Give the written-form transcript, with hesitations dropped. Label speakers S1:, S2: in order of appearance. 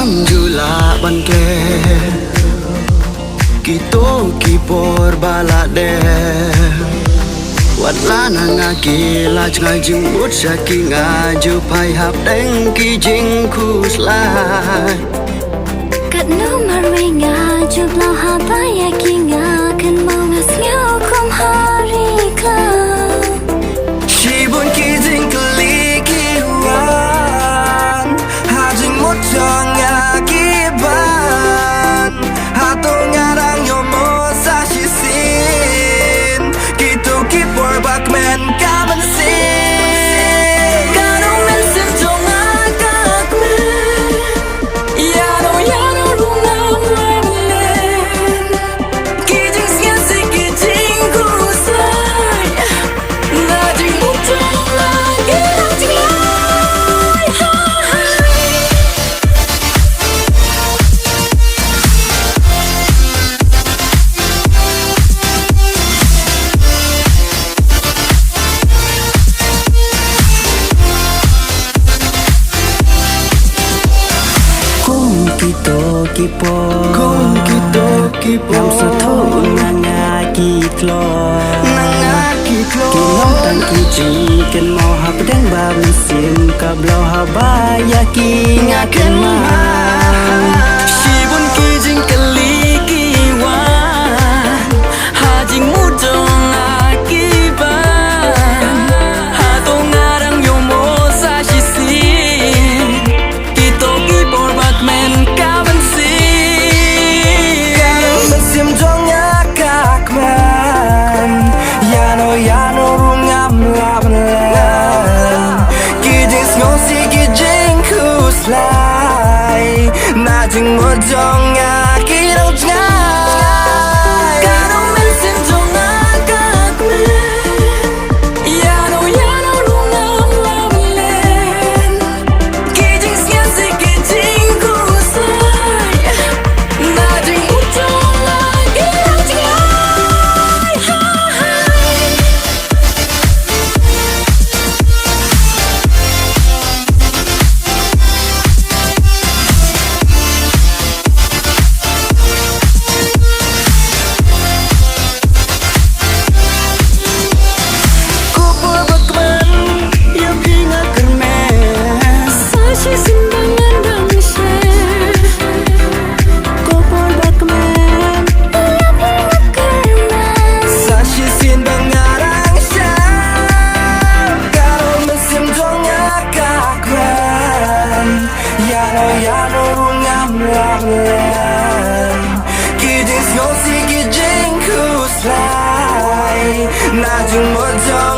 S1: Nam jula banke Kito kipor balade Wat lana ngaki lach ngajing mut saki ngaju pai hap deng ki jing kuslai
S2: Kat no marwe ngaju blau haba ya ki ngakan mau ngasnyo kum hari klau
S1: Shibun ki jing kli ki wan Hajing mut jong ngaki ban Hato ngarang yomo sa shisin Kito kipor bakmen kaman sin
S2: Karo men sim jong agak men Yano yano rungam lemlen Kijing siasi kijing kusai Najing mutong lagi najing lai hai
S3: Kito kipo
S1: Kung kito kipo
S3: Nam sa to nanga kitlo
S1: Nanga kitlo
S3: Kilong tan kijing ken mau hap deng bab sim ka blau haba ya ki ngaken ma
S1: Shibun ki jing kali ki wan
S3: Hajing mutong akiban Hatong ngarang yomo sa shisin Kito kipor bakmen kaban sin
S1: Karo mesim jong kakman Yano yano rungam laban lan Kijing sngosi kijing kuslai Najing mo jong kirang jngai
S2: Karo men sim jong agak men Yano yano rungam lemlen Kijing siasi kijing kusai Najing mutong lagi najing lai hai
S1: Kupur bakman Yang ingat kermes
S2: Sashi simbangan bangsa
S3: Kopor bakmen
S2: Lap lap kermas
S1: Sa shisin bangarang siya Karo mesim jong kakman Yano yano rungam laban Kijing sngosi kijing kuslai Najing mo jong